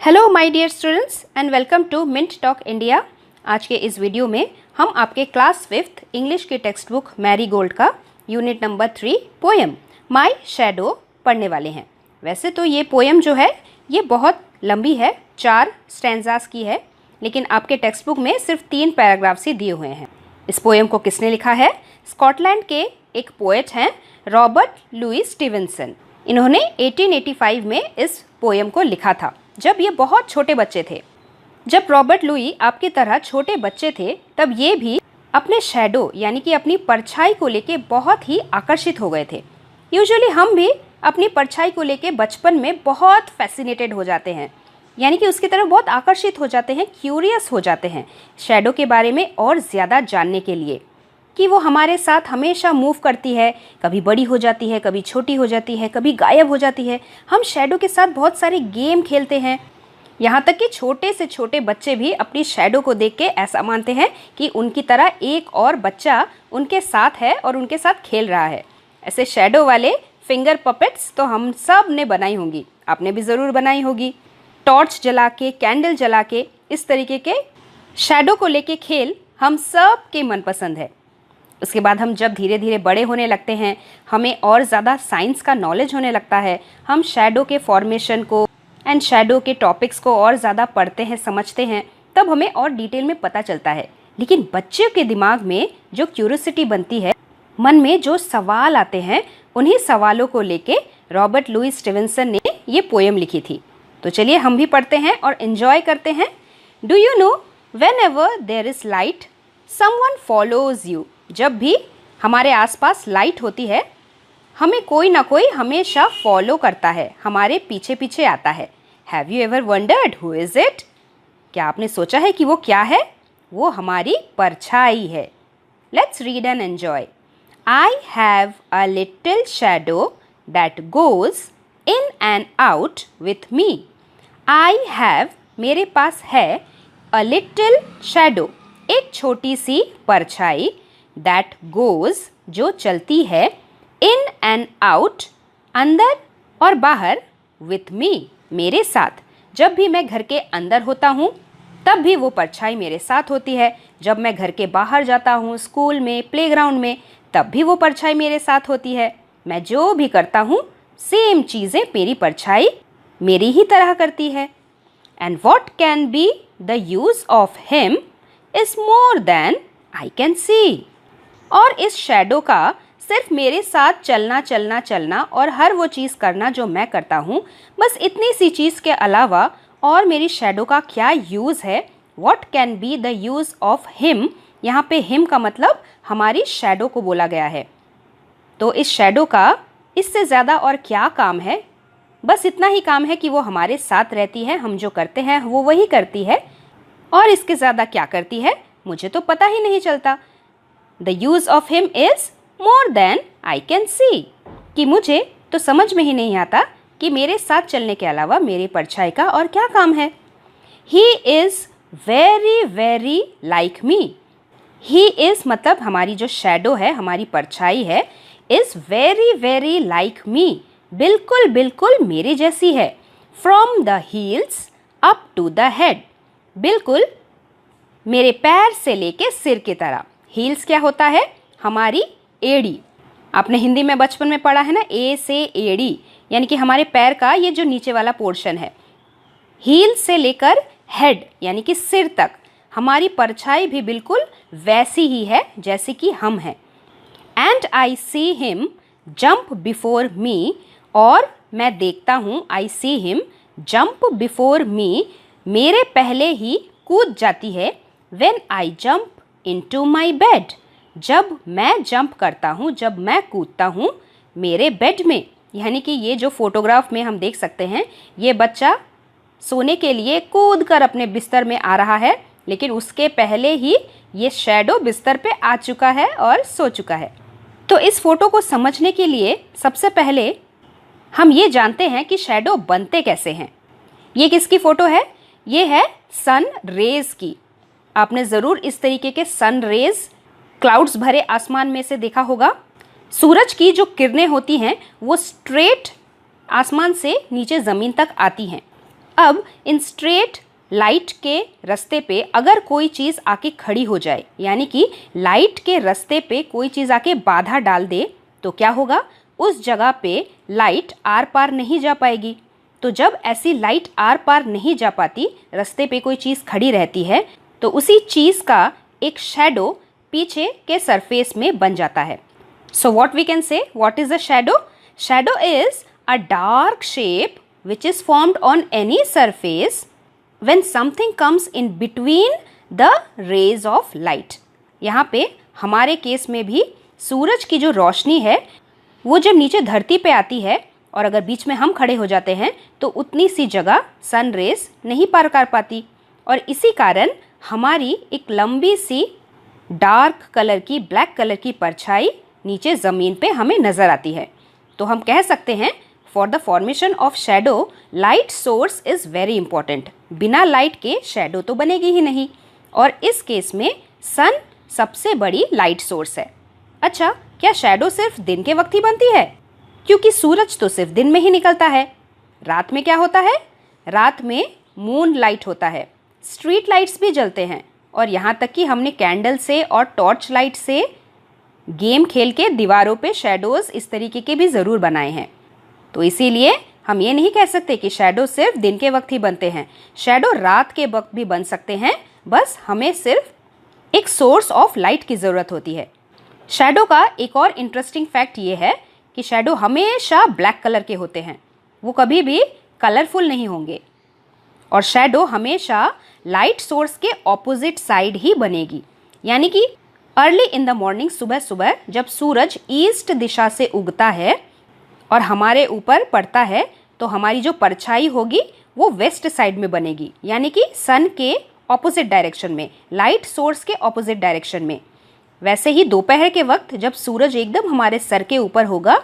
Hello my dear students and welcome to Mint Talk India. आज के इस video में हम आपके क्लास 5th इंग्लिश की टेक्स्ट बुक मैरी गोल्ड का unit number 3 poem My Shadow पढ़ने वाले हैं। वैसे तो ये पोएम जो है ये बहुत लंबी है, 4 स्टैंजास की है, लेकिन आपके टेक्स्ट बुक में सिर्फ 3 पैराग्राफ्स ही दिए हुए हैं। इस पोएम को किसने लिखा है? स्कॉटलैंड के एक पोएट हैं रॉबर्ट लुईस स्टीवेंसन। इन्होंने 1885 में इस पोएम को लिखा था जब ये बहुत छोटे बच्चे थे। जब रॉबर्ट लुई आपकी तरह छोटे बच्चे थे तब ये भी अपने शैडो यानी कि अपनी परछाई को लेके बहुत ही आकर्षित हो गए थे। यूजुअली हम भी अपनी परछाई को लेके बचपन में बहुत फैसिनेटेड हो जाते हैं, यानी कि उसकी तरफ बहुत आकर्षित हो जाते हैं, क्यूरियस हो जाते हैं शैडो के बारे में और ज़्यादा जानने के लिए कि वो हमारे साथ हमेशा मूव करती है, कभी बड़ी हो जाती है, कभी छोटी हो जाती है, कभी गायब हो जाती है। हम शैडो के साथ बहुत सारे गेम खेलते हैं, यहाँ तक कि छोटे से छोटे बच्चे भी अपनी शैडो को देख के ऐसा मानते हैं कि उनकी तरह एक और बच्चा उनके साथ है और उनके साथ खेल रहा है। ऐसे शैडो वाले फिंगर पपेट्स तो हम सब ने बनाई होंगी, आपने भी ज़रूर बनाई होगी। टॉर्च जला के, कैंडल जला के, इस तरीके के शैडो को लेके खेल हम सब के मनपसंद है। उसके बाद हम जब धीरे धीरे बड़े होने लगते हैं, हमें और ज़्यादा साइंस का नॉलेज होने लगता है, हम शैडो के फॉर्मेशन को एंड शैडो के टॉपिक्स को और ज़्यादा पढ़ते हैं, समझते हैं, तब हमें और डिटेल में पता चलता है। लेकिन बच्चे के दिमाग में जो क्यूरियोसिटी बनती है, मन में जो सवाल आते हैं, उन्हीं सवालों को लेके रॉबर्ट लुईस स्टीवेंसन ने ये पोएम लिखी थी। तो चलिए हम भी पढ़ते हैं और एंजॉय करते हैं। Do you know whenever there is light someone follows you. जब भी हमारे आसपास लाइट होती है, हमें कोई ना कोई हमेशा फॉलो करता है, हमारे पीछे पीछे आता है। Have you ever wondered who is it? क्या आपने सोचा है कि वो क्या है? वो हमारी परछाई है। Let's read and enjoy. I have a little shadow that goes in and out with me. I have, मेरे पास है, अ लिटिल शैडो, एक छोटी सी परछाई, दैट गोज़, जो चलती है, इन एंड आउट, अंदर और बाहर, विथ मी, मेरे साथ। जब भी मैं घर के अंदर होता हूँ तब भी वो परछाई मेरे साथ होती है। जब मैं घर के बाहर जाता हूँ, स्कूल में, प्लेग्राउंड में, तब भी वो परछाई मेरे साथ होती है। मैं जो भी करता हूँ सेम चीज़ें मेरी परछाई मेरी ही तरह करती है। And what can be the use of him is more than I can see. और इस शैडो का सिर्फ मेरे साथ चलना चलना चलना और हर वो चीज़ करना जो मैं करता हूँ, बस इतनी सी चीज़ के अलावा और मेरी शैडो का क्या यूज़ है? What can be the use of him. यहाँ पे हिम का मतलब हमारी शैडो को बोला गया है। तो इस शैडो का इससे ज़्यादा और क्या काम है? बस इतना ही काम है कि वो हमारे साथ रहती है, हम जो करते हैं वो वही करती है, और इसके ज़्यादा क्या करती है मुझे तो पता ही नहीं चलता। The use of him is more than I can see, कि मुझे तो समझ में ही नहीं आता कि मेरे साथ चलने के अलावा मेरी परछाई का और क्या काम है। He is very very like me. He is मतलब हमारी जो शैडो है, हमारी परछाई है, is very very like me, बिल्कुल बिल्कुल मेरे जैसी है। From the heels up to the head, बिल्कुल मेरे पैर से लेके सिर की तरह। हील्स क्या होता है? हमारी एड़ी। आपने हिंदी में बचपन में पढ़ा है ना, ए से एड़ी, यानी कि हमारे पैर का ये जो नीचे वाला पोर्शन है। हील से लेकर हेड यानी कि सिर तक हमारी परछाई भी बिल्कुल वैसी ही है जैसे कि हम हैं। And I see him jump before me, और मैं देखता हूँ, I see him jump before me, मेरे पहले ही कूद जाती है। When I jump into my bed, जब मैं जंप करता हूँ, जब मैं कूदता हूँ मेरे बेड में। यानी कि ये जो फोटोग्राफ में हम देख सकते हैं, ये बच्चा सोने के लिए कूद कर अपने बिस्तर में आ रहा है, लेकिन उसके पहले ही ये शैडो बिस्तर पे आ चुका है और सो चुका है। तो इस फोटो को समझने के लिए सबसे पहले हम ये जानते हैं कि शैडो बनते कैसे हैं। ये किसकी फ़ोटो है? ये है सन रेज़ की। आपने ज़रूर इस तरीके के सन रेज़ क्लाउड्स भरे आसमान में से देखा होगा। सूरज की जो किरणें होती हैं वो स्ट्रेट आसमान से नीचे ज़मीन तक आती हैं। अब इन स्ट्रेट लाइट के रास्ते पे अगर कोई चीज़ आके खड़ी हो जाए, यानी कि लाइट के रास्ते पे कोई चीज़ आके बाधा डाल दे, तो क्या होगा, उस जगह पे लाइट आर पार नहीं जा पाएगी। तो जब ऐसी लाइट आर पार नहीं जा पाती, रास्ते पे कोई चीज़ खड़ी रहती है, तो उसी चीज़ का एक शैडो पीछे के सरफेस में बन जाता है। So what we can say, what is a shadow? Shadow is a dark shape which is formed on any surface when something comes in between the rays of light। यहाँ पे हमारे case में भी सूरज की जो रोशनी है वो जब नीचे धरती पे आती है और अगर बीच में हम खड़े हो जाते हैं तो उतनी सी जगह सन रेज नहीं पार कर पाती, और इसी कारण हमारी एक लंबी सी डार्क कलर की, ब्लैक कलर की परछाई नीचे ज़मीन पे हमें नज़र आती है। तो हम कह सकते हैं for the formation of shadow light source is very important. बिना लाइट के शैडो तो बनेगी ही नहीं, और इस केस में सन सबसे बड़ी लाइट सोर्स है। अच्छा, क्या शैडो सिर्फ दिन के वक्त ही बनती है? क्योंकि सूरज तो सिर्फ दिन में ही निकलता है। रात में क्या होता है? रात में मून लाइट होता है, स्ट्रीट लाइट्स भी जलते हैं, और यहाँ तक कि हमने कैंडल से और टॉर्च लाइट से गेम खेल के दीवारों पे शैडोज़ इस तरीके के भी ज़रूर बनाए हैं। तो इसीलिए हम ये नहीं कह सकते कि शैडो सिर्फ दिन के वक्त ही बनते हैं। शैडो रात के वक्त भी बन सकते हैं, बस हमें सिर्फ एक सोर्स ऑफ लाइट की ज़रूरत होती है। शैडो का एक और इंटरेस्टिंग फैक्ट ये है कि शैडो हमेशा ब्लैक कलर के होते हैं, वो कभी भी कलरफुल नहीं होंगे, और शैडो हमेशा लाइट सोर्स के ऑपोजिट साइड ही बनेगी। यानी कि अर्ली इन द मॉर्निंग, सुबह सुबह जब सूरज ईस्ट दिशा से उगता है और हमारे ऊपर पड़ता है, तो हमारी जो परछाई होगी वो वेस्ट साइड में बनेगी, यानी कि सन के ऑपोजिट डायरेक्शन में, लाइट सोर्स के ऑपोजिट डायरेक्शन में। वैसे ही दोपहर के वक्त जब सूरज एकदम हमारे सर के ऊपर होगा,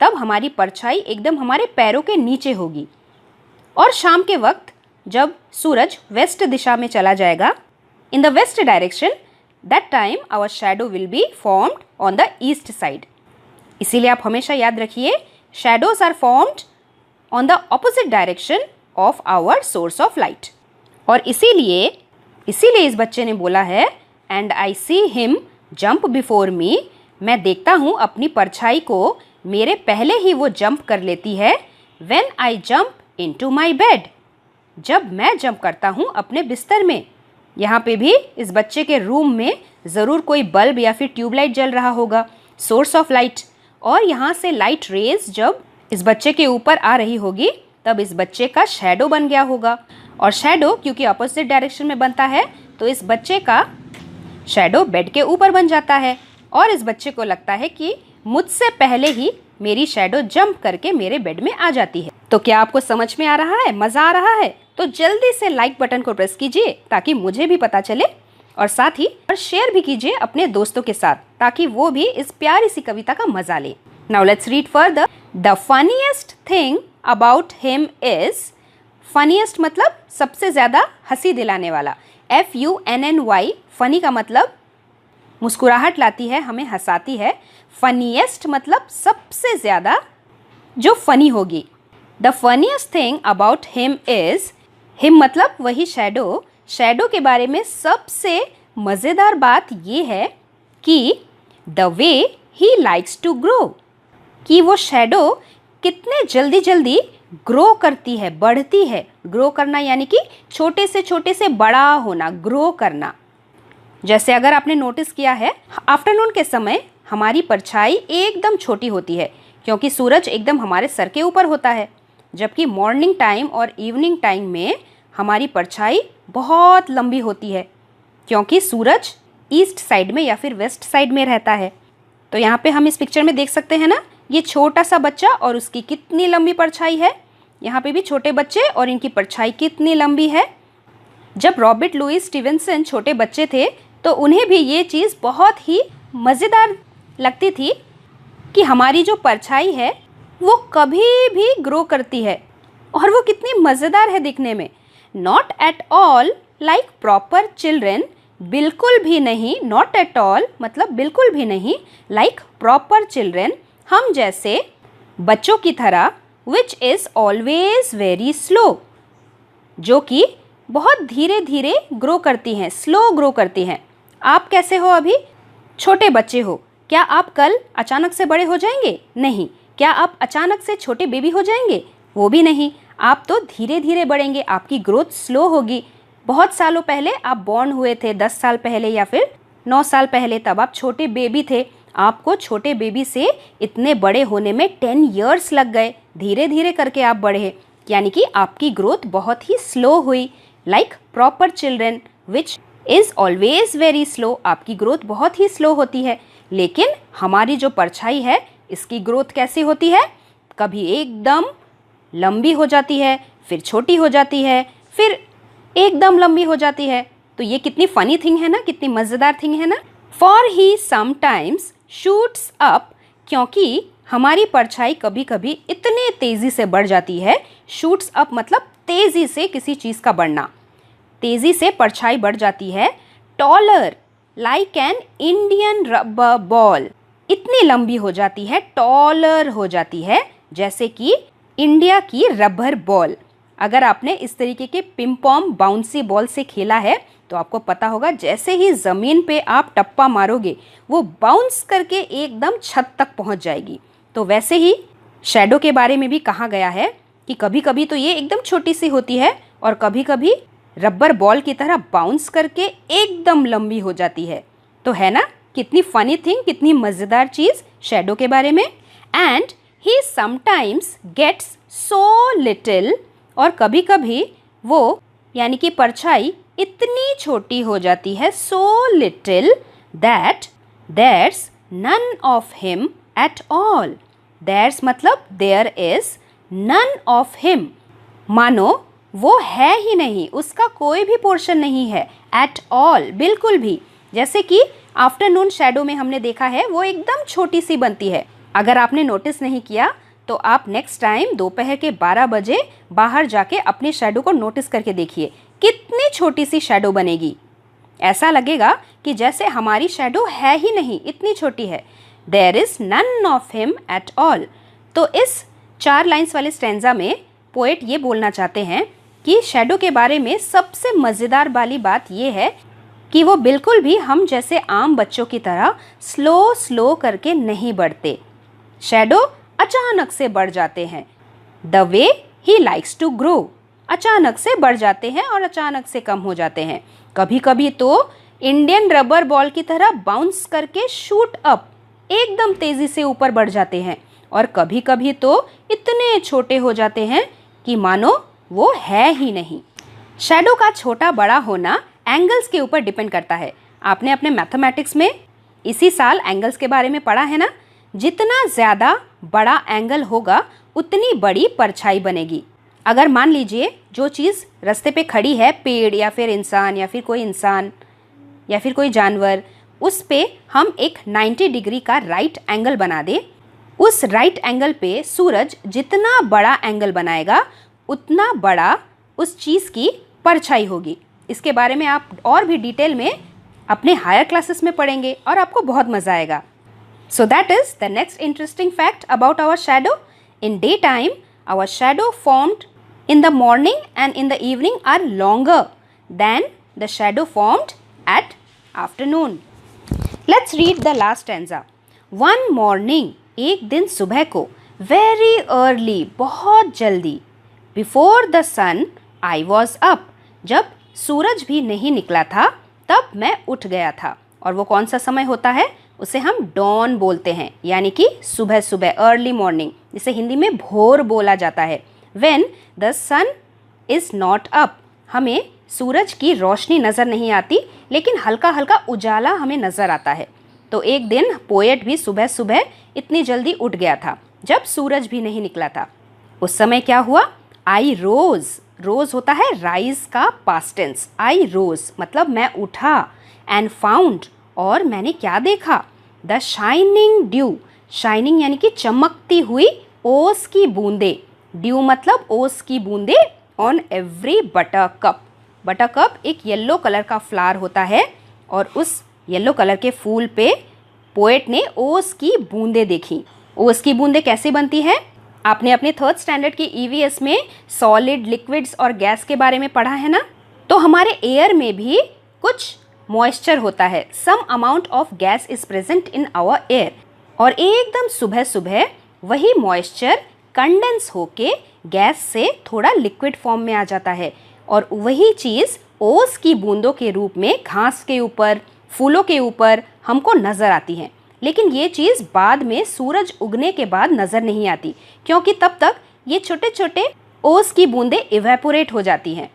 तब हमारी परछाई एकदम हमारे पैरों के नीचे होगी, और शाम के वक्त जब सूरज वेस्ट दिशा में चला जाएगा, in the west direction, that time our shadow will be formed on the east side. इसीलिए आप हमेशा याद रखिए, shadows are formed on the opposite direction of our source of light। और इसीलिए इस बच्चे ने बोला है and I see him jump before me, मैं देखता हूँ अपनी परछाई को मेरे पहले ही वो जंप कर लेती है। when I jump into my bed, जब मैं जंप करता हूँ अपने बिस्तर में। यहाँ पे भी इस बच्चे के रूम में ज़रूर कोई बल्ब या फिर ट्यूबलाइट जल रहा होगा, सोर्स ऑफ लाइट, और यहाँ से लाइट रेज जब इस बच्चे के ऊपर आ रही होगी तब इस बच्चे का शैडो बन गया होगा। और शैडो क्योंकि अपोजिट डायरेक्शन में बनता है, तो इस बच्चे का शैडो बेड के ऊपर बन जाता है, और इस बच्चे को लगता है कि मुझसे पहले ही मेरी शैडो जंप करके मेरे बेड में आ जाती है। तो क्या आपको समझ में आ रहा है, मज़ा आ रहा है? तो जल्दी से लाइक बटन को प्रेस कीजिए ताकि मुझे भी पता चले, और साथ ही और शेयर भी कीजिए अपने दोस्तों के साथ ताकि वो भी इस प्यारी सी कविता का मजा ले। Now let's read further. The funniest thing about him is, funniest मतलब सबसे ज़्यादा हंसी दिलाने वाला, FUNNY, फनी का मतलब मुस्कुराहट लाती है, हमें हंसाती है। फनीएस्ट मतलब सबसे ज़्यादा जो फनी होगी। The funniest thing about him is, him मतलब वही शैडो, शैडो के बारे में सबसे मज़ेदार बात ये है कि the way he likes to grow, कि वो शैडो कितने जल्दी जल्दी ग्रो करती है, बढ़ती है। ग्रो करना यानी कि छोटे से बड़ा होना, ग्रो करना। जैसे अगर आपने नोटिस किया है, आफ्टरनून के समय हमारी परछाई एकदम छोटी होती है क्योंकि सूरज एकदम हमारे सर के ऊपर होता है, जबकि मॉर्निंग टाइम और इवनिंग टाइम में हमारी परछाई बहुत लंबी होती है क्योंकि सूरज ईस्ट साइड में या फिर वेस्ट साइड में रहता है। तो यहाँ पे हम इस पिक्चर में देख सकते हैं ना, ये छोटा सा बच्चा और उसकी कितनी लंबी परछाई है। यहाँ पे भी छोटे बच्चे और इनकी परछाई कितनी लंबी है। जब रॉबर्ट लुईस स्टीवेंसन छोटे बच्चे थे तो उन्हें भी ये चीज़ बहुत ही मज़ेदार लगती थी कि हमारी जो परछाई है वो कभी भी ग्रो करती है और वो कितनी मज़ेदार है दिखने में। Not at all like proper children, बिल्कुल भी नहीं, नॉट एट ऑल मतलब बिल्कुल भी नहीं, लाइक प्रॉपर चिल्ड्रेन, हम जैसे बच्चों की तरह, which is always very slow, जो कि बहुत धीरे धीरे ग्रो करती हैं, स्लो ग्रो करती हैं। आप कैसे हो अभी? छोटे बच्चे हो। क्या आप कल अचानक से बड़े हो जाएंगे? नहीं। क्या आप अचानक से छोटे बेबी हो जाएंगे? वो भी नहीं। आप तो धीरे धीरे बढ़ेंगे, आपकी ग्रोथ स्लो होगी। बहुत सालों पहले आप बॉर्न हुए थे, 10 साल पहले या फिर 9 साल पहले, तब आप छोटे बेबी थे। आपको छोटे बेबी से इतने बड़े होने में 10 इयर्स लग गए। धीरे धीरे करके आप बढ़े, यानी कि आपकी ग्रोथ बहुत ही स्लो हुई। Like proper children which is always very slow. आपकी ग्रोथ बहुत ही स्लो होती है। लेकिन हमारी जो परछाई है, इसकी ग्रोथ कैसी होती है? कभी एकदम लंबी हो जाती है, फिर छोटी हो जाती है, फिर एकदम लंबी हो जाती है। तो ये कितनी फनी थिंग है ना, कितनी मज़ेदार थिंग है ना। For he sometimes shoots up, क्योंकि हमारी परछाई कभी कभी इतने तेज़ी से बढ़ जाती है। शूट्स अप मतलब तेज़ी से किसी चीज़ का बढ़ना, तेज़ी से परछाई बढ़ जाती है। Taller like an Indian rubber ball, इतनी लंबी हो जाती है, टॉलर हो जाती है जैसे कि इंडिया की रबर बॉल। अगर आपने इस तरीके के पिंपॉम बाउंसी बॉल से खेला है तो आपको पता होगा, जैसे ही ज़मीन पे आप टप्पा मारोगे वो बाउंस करके एकदम छत तक पहुंच जाएगी। तो वैसे ही शैडो के बारे में भी कहा गया है कि कभी कभी तो ये एकदम छोटी सी होती है और कभी कभी रबर बॉल की तरह बाउंस करके एकदम लंबी हो जाती है। तो है ना कितनी फनी थिंग, कितनी मज़ेदार चीज़ शैडो के बारे में। And he sometimes gets so little, और कभी कभी वो यानी कि परछाई इतनी छोटी हो जाती है, so little that there's none of him at all. There's मतलब there is, none of him मानो वो है ही नहीं, उसका कोई भी पोर्शन नहीं है। एट ऑल बिल्कुल भी। जैसे कि आफ्टरनून शैडो में हमने देखा है, वो एकदम छोटी सी बनती है। अगर आपने नोटिस नहीं किया तो आप नेक्स्ट टाइम दोपहर के 12 बजे बाहर जाके अपनी शैडो को नोटिस करके देखिए, कितनी छोटी सी शैडो बनेगी। ऐसा लगेगा कि जैसे हमारी शैडो है ही नहीं, इतनी छोटी है। There is none of him at all. तो इस 4 लाइन्स वाले स्टैंजा में पोएट ये बोलना चाहते हैं कि शैडो के बारे में सबसे मज़ेदार वाली बात ये है कि वो बिल्कुल भी हम जैसे आम बच्चों की तरह स्लो स्लो करके नहीं बढ़ते। शैडो अचानक से बढ़ जाते हैं। The way he likes to grow, अचानक से बढ़ जाते हैं और अचानक से कम हो जाते हैं। कभी कभी तो इंडियन रबर बॉल की तरह बाउंस करके शूट अप, एकदम तेज़ी से ऊपर बढ़ जाते हैं। और कभी कभी तो इतने छोटे हो जाते हैं कि मानो वो है ही नहीं। शैडो का छोटा बड़ा होना एंगल्स के ऊपर डिपेंड करता है। आपने अपने मैथमेटिक्स में इसी साल एंगल्स के बारे में पढ़ा है ना। जितना ज़्यादा बड़ा एंगल होगा उतनी बड़ी परछाई बनेगी। अगर मान लीजिए जो चीज़ रास्ते पे खड़ी है, पेड़ या फिर इंसान या फिर कोई जानवर, उस पे हम एक 90 डिग्री का राइट एंगल बना दें, उस राइट एंगल पे सूरज जितना बड़ा एंगल बनाएगा उतना बड़ा उस चीज़ की परछाई होगी। इसके बारे में आप और भी डिटेल में अपने हायर क्लासेस में पढ़ेंगे और आपको बहुत मज़ा आएगा। So that is the next interesting fact about our shadow. In daytime, our shadow formed in the morning and in the evening are longer than the shadow formed at afternoon. Let's read the last stanza. One morning, एक दिन सुबह को, very early, बहुत जल्दी, before the sun, I was up. जब सूरज भी नहीं निकला था तब मैं उठ गया था। और वो कौन सा समय होता है? उसे हम डॉन बोलते हैं, यानी कि सुबह सुबह, अर्ली मॉर्निंग, जिसे हिंदी में भोर बोला जाता है। When the sun is not up, हमें सूरज की रोशनी नज़र नहीं आती, लेकिन हल्का हल्का उजाला हमें नज़र आता है। तो एक दिन पोएट भी सुबह सुबह इतनी जल्दी उठ गया था जब सूरज भी नहीं निकला था। उस समय क्या हुआ? आई रोज़, रोज़ होता है राइज का पास्ट टेंस। आई रोज़ मतलब मैं उठा, एंड फाउंड, और मैंने क्या देखा? द शाइनिंग ड्यू, शाइनिंग यानी कि चमकती हुई ओस की बूंदे, ड्यू मतलब ओस की बूंदे, ऑन एवरी बटरकप। बटरकप एक येलो कलर का फ्लावर होता है और उस येलो कलर के फूल पे पोएट ने ओस की बूंदे देखी। ओस की बूंदे कैसे बनती है? आपने अपने थर्ड स्टैंडर्ड की ईवीएस में सॉलिड, लिक्विड्स और गैस के बारे में पढ़ा है ना। तो हमारे एयर में भी कुछ मॉइस्चर होता है, some amount of gas is present in our air. और एकदम सुबह सुबह वही मॉइस्चर कंडेंस होके गैस से थोड़ा लिक्विड फॉर्म में आ जाता है, और वही चीज़ ओस की बूंदों के रूप में घास के ऊपर, फूलों के ऊपर हमको नज़र आती है। लेकिन ये चीज़ बाद में सूरज उगने के बाद नज़र नहीं आती, क्योंकि तब तक ये छोटे छोटे ओस की बूंदें इवेपोरेट हो जाती हैं।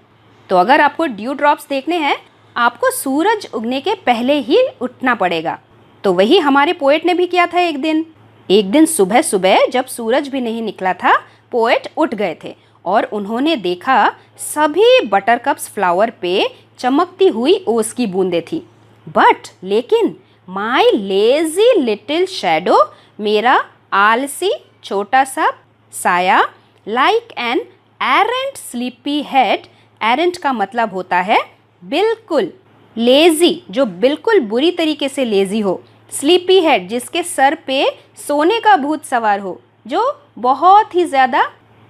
तो अगर आपको ड्यू ड्रॉप्स देखने हैं, आपको सूरज उगने के पहले ही उठना पड़ेगा। तो वही हमारे पोएट ने भी किया था। एक दिन सुबह सुबह जब सूरज भी नहीं निकला था, पोएट उठ गए थे और उन्होंने देखा सभी बटरकप्स फ्लावर पे चमकती हुई ओस की बूंदें थी। लेकिन माई लेजी लिटिल शैडो, मेरा आलसी छोटा सा साया, like an arrant sleepy head, arrant का मतलब होता है बिल्कुल, लेजी जो बिल्कुल बुरी तरीके से लेजी हो, स्लीपी हेड जिसके सर पे सोने का भूत सवार हो, जो बहुत ही ज़्यादा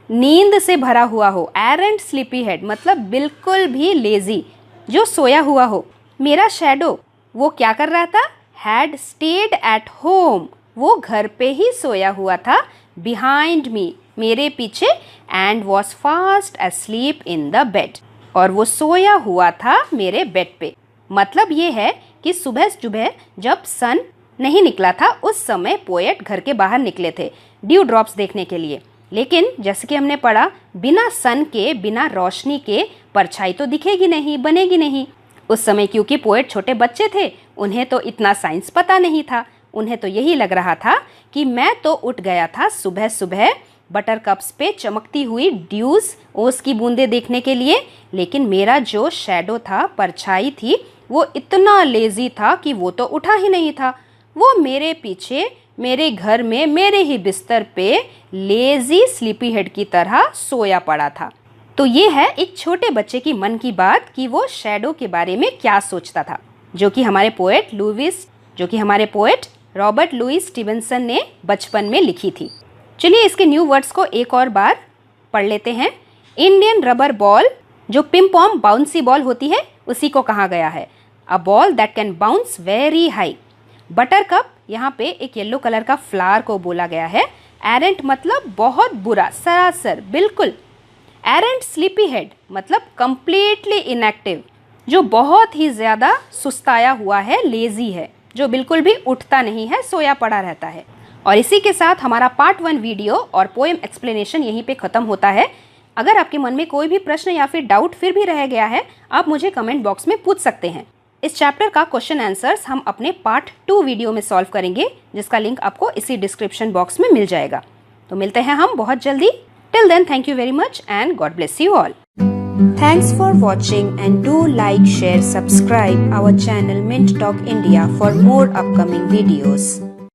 नींद से भरा हुआ हो। एरेंट स्लीपी हेड मतलब बिल्कुल भी लेजी, जो सोया हुआ हो। मेरा शैडो वो क्या कर रहा था? हैड स्टेड एट होम, वो घर पे ही सोया हुआ था। बिहाइंड मी, मेरे पीछे, and was fast asleep in the bed, और वो सोया हुआ था मेरे बेड पे। मतलब ये है कि सुबह सुबह जब सन नहीं निकला था, उस समय पोएट घर के बाहर निकले थे ड्यू ड्रॉप्स देखने के लिए। लेकिन जैसे कि हमने पढ़ा, बिना सन के, बिना रोशनी के परछाई तो दिखेगी नहीं, बनेगी नहीं। उस समय क्योंकि पोएट छोटे बच्चे थे, उन्हें तो इतना साइंस पता नहीं था। उन्हें तो यही लग रहा था कि मैं तो उठ गया था सुबह सुबह बटरकप्स पे चमकती हुई ड्यूज, ओस की बूंदें देखने के लिए, लेकिन मेरा जो शैडो था, परछाई थी, वो इतना लेजी था कि वो तो उठा ही नहीं था। वो मेरे पीछे, मेरे घर में, मेरे ही बिस्तर पे लेजी स्लीपी हेड की तरह सोया पड़ा था। तो ये है एक छोटे बच्चे की मन की बात कि वो शैडो के बारे में क्या सोचता था, जो कि हमारे पोएट रॉबर्ट लुईस स्टीवेंसन ने बचपन में लिखी थी। चलिए इसके न्यू वर्ड्स को एक और बार पढ़ लेते हैं। इंडियन रबर बॉल, जो पिम पॉम बाउंसी बॉल होती है, उसी को कहा गया है। A ball that can bounce very high. Buttercup, यहाँ पे एक येलो कलर का फ्लावर को बोला गया है। एरेंट मतलब बहुत बुरा, सरासर, बिल्कुल। एरेंट स्लीपी हेड मतलब कंप्लीटली इनएक्टिव, जो बहुत ही ज़्यादा सुस्ताया हुआ है, लेजी है, जो बिल्कुल भी उठता नहीं है, सोया पड़ा रहता है। और इसी के साथ हमारा पार्ट 1 वीडियो और पोएम एक्सप्लेनेशन यहीं पे ख़त्म होता है। अगर आपके मन में कोई भी प्रश्न या फिर डाउट फिर भी रह गया है, आप मुझे कमेंट बॉक्स में पूछ सकते हैं। इस चैप्टर का क्वेश्चन आंसर्स हम अपने पार्ट 2 वीडियो में सॉल्व करेंगे, जिसका लिंक आपको इसी डिस्क्रिप्शन बॉक्स में मिल जाएगा। तो मिलते हैं हम बहुत जल्दी। Till then, thank you very much and God bless you all. Thanks for watching and do like, share, subscribe our channel Mint Talk India for more upcoming videos.